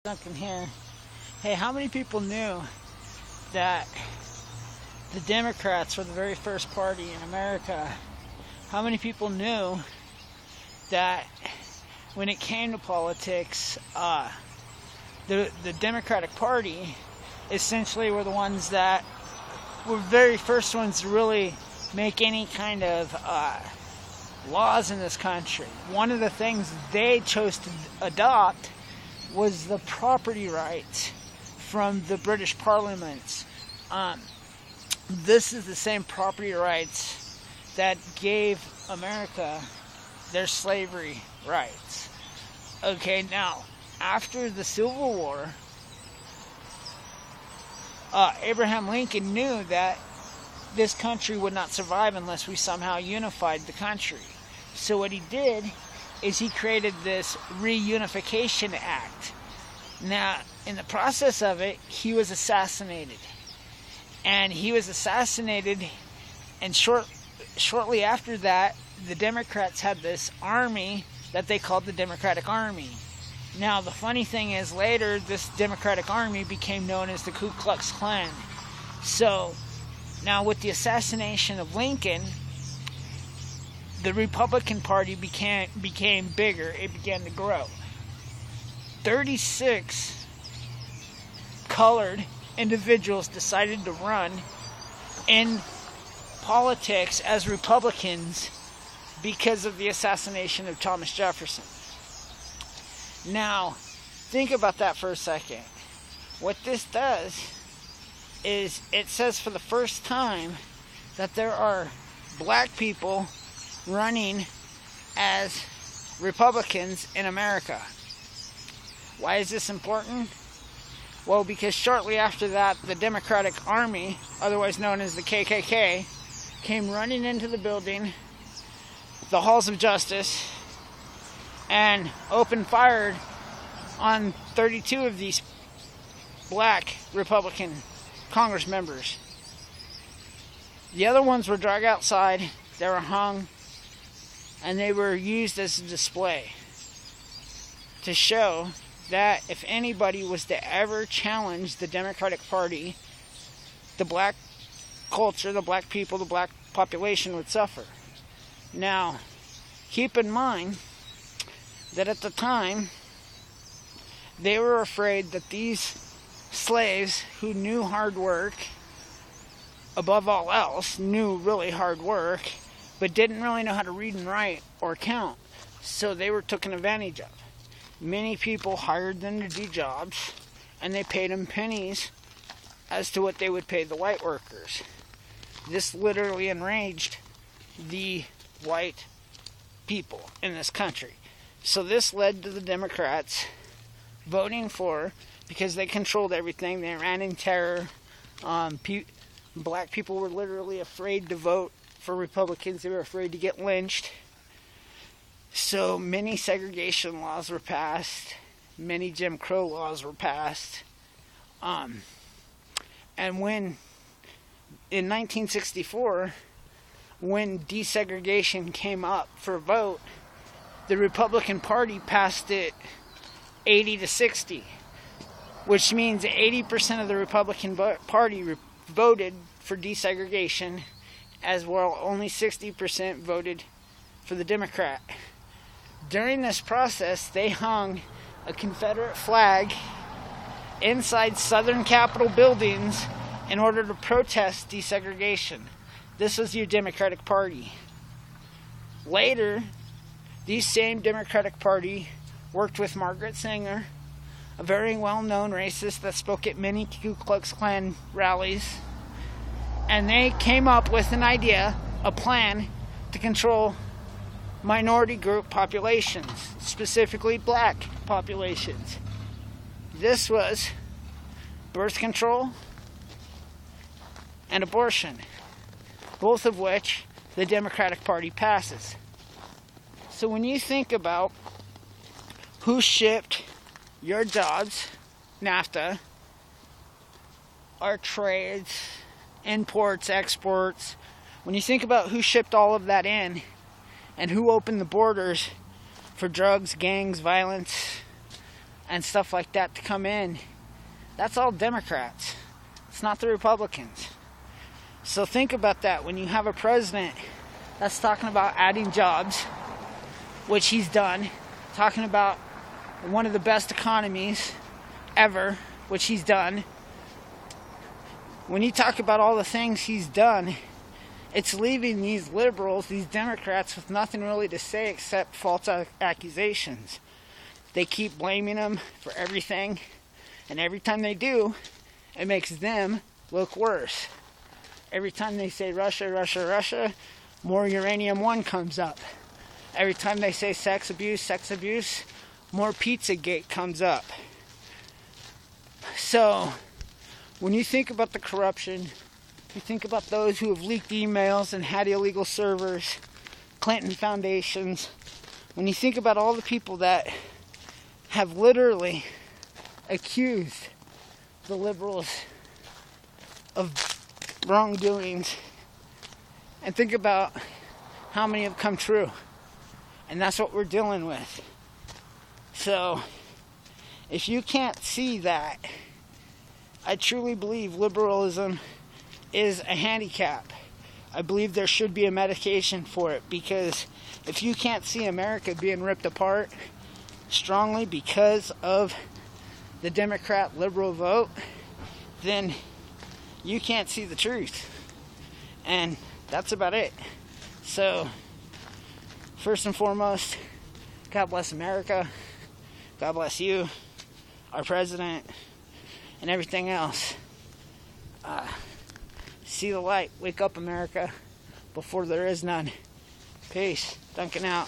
Duncan here. Hey, how many people knew that the Democrats were the very first party in America? How many people knew that when it came to politics, the Democratic Party essentially were the ones that were very first ones to really make any kind of laws in this country? One of the things they chose to adopt was the property rights from the British Parliament. This is the same property rights that gave America their slavery rights. Okay, now, after the Civil War, Abraham Lincoln knew that this country would not survive unless we somehow unified the country. So what he did is he created this Reunification Act. Now, in the process of it, he was assassinated. And he was assassinated, and shortly after that, the Democrats had this army that they called the Democratic Army. Now, the funny thing is, later, this Democratic Army became known as the Ku Klux Klan. So, now with the assassination of Lincoln, the Republican Party became bigger. It began to grow. 36 colored individuals decided to run in politics as Republicans because of the assassination of Thomas Jefferson. Now, think about that for a second. What this does is it says for the first time that there are black people running as Republicans in America. Why is this important? Well, because shortly after that, the Democratic Army, otherwise known as the KKK, came running into the building, the Halls of Justice, and opened fire on 32 of these black Republican Congress members. The other ones were dragged outside, they were hung, and they were used as a display to show that if anybody was to ever challenge the Democratic Party, the black culture, the black people, the black population would suffer. Now, keep in mind that at the time, they were afraid that these slaves who knew hard work, above all else, knew really hard work, but didn't really know how to read and write or count. So they were taken advantage of. Many people hired them to do jobs, and they paid them pennies as to what they would pay the white workers. This literally enraged the white people in this country. So this led to the Democrats voting for, because they controlled everything, they ran in terror. Black people were literally afraid to vote for Republicans. They were afraid to get lynched. So many segregation laws were passed. Many Jim Crow laws were passed. And when, in 1964, when desegregation came up for a vote, the Republican Party passed it 80-60, which means 80% of the Republican Party voted for desegregation, as well only 60% voted for the Democrat. During this process, they hung a Confederate flag inside Southern Capitol buildings in order to protest desegregation. This was your Democratic Party. Later, these same Democratic Party worked with Margaret Sanger, a very well-known racist that spoke at many Ku Klux Klan rallies, and they came up with an idea, a plan, to control minority group populations, specifically black populations. This was birth control and abortion, both of which the Democratic Party passes. So when you think about who shipped your jobs, NAFTA, our trades, imports, exports, when you think about who shipped all of that in and who opened the borders for drugs, gangs, violence, and stuff like that to come in, that's all Democrats. It's not the Republicans. So think about that. When you have a president that's talking about adding jobs, which he's done, talking about one of the best economies ever, which he's done. When you talk about all the things he's done, it's leaving these liberals, these Democrats, with nothing really to say except false accusations. They keep blaming him for everything, and every time they do, it makes them look worse. Every time they say Russia, Russia, Russia, more Uranium One comes up. Every time they say sex abuse, more Pizzagate comes up. So, when you think about the corruption, you think about those who have leaked emails and had illegal servers, Clinton foundations, when you think about all the people that have literally accused the liberals of wrongdoings, and think about how many have come true. And that's what we're dealing with. So, if you can't see that, I truly believe liberalism is a handicap. I believe there should be a medication for it, because if you can't see America being ripped apart strongly because of the Democrat liberal vote, then you can't see the truth. And that's about it. So, first and foremost, God bless America. God bless you, our president, and everything else. See the light. Wake up, America, before there is none. Peace. Duncan out.